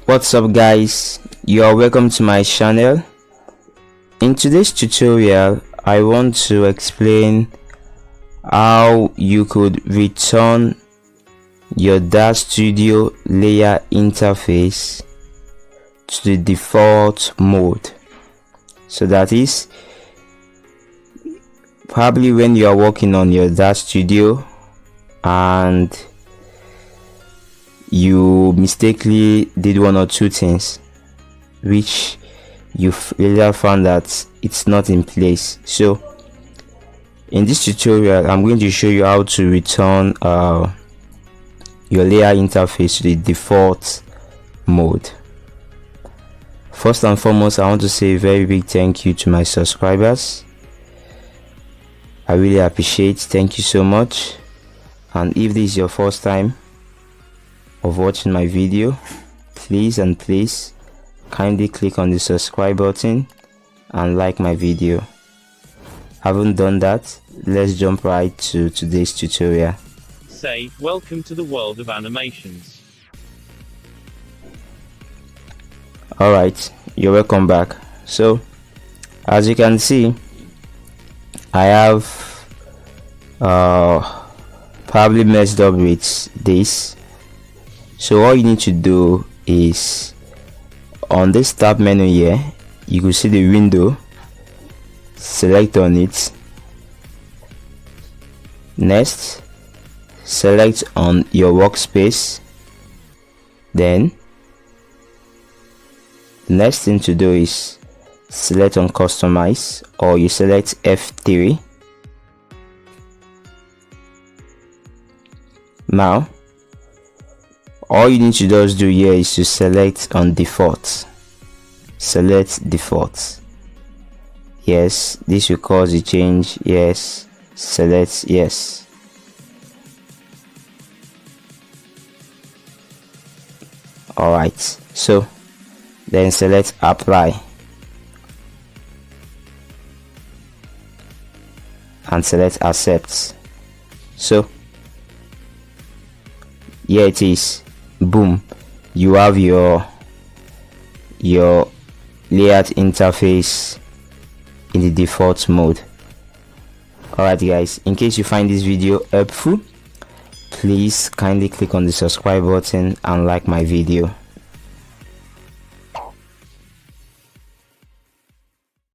What's up guys, you are welcome to my channel. In today's tutorial I want to explain how you could return your Daz Studio layer interface to the default mode. So that is, probably when you are working on your Daz Studio and you mistakenly did one or two things which you later found that it's not in place. So in this tutorial I'm going to show you how to return your layer interface to the default mode. First and foremost, I want to say a very big thank you to my subscribers. I really appreciate. Thank you so much. And if this is your first time of watching my video, please kindly click on the subscribe button and like my video. Haven't done that, let's jump right to today's tutorial. Say welcome to the world of animations. Alright, you're welcome back. So as you can see, I have probably messed up with this. So all you need to do is, on this tab menu here, you can see the window, select on it. Next, select on your workspace. Then the next thing to do is select on customize, or you select F3. Now all you need to just do here is to select on default. Select default. Yes, this will cause a change. Yes, select yes. Alright, so then select apply and select accept. So here it is. Boom, you have your layout interface in the default mode. Alright guys, in case you find this video helpful, please kindly click on the subscribe button and like my video.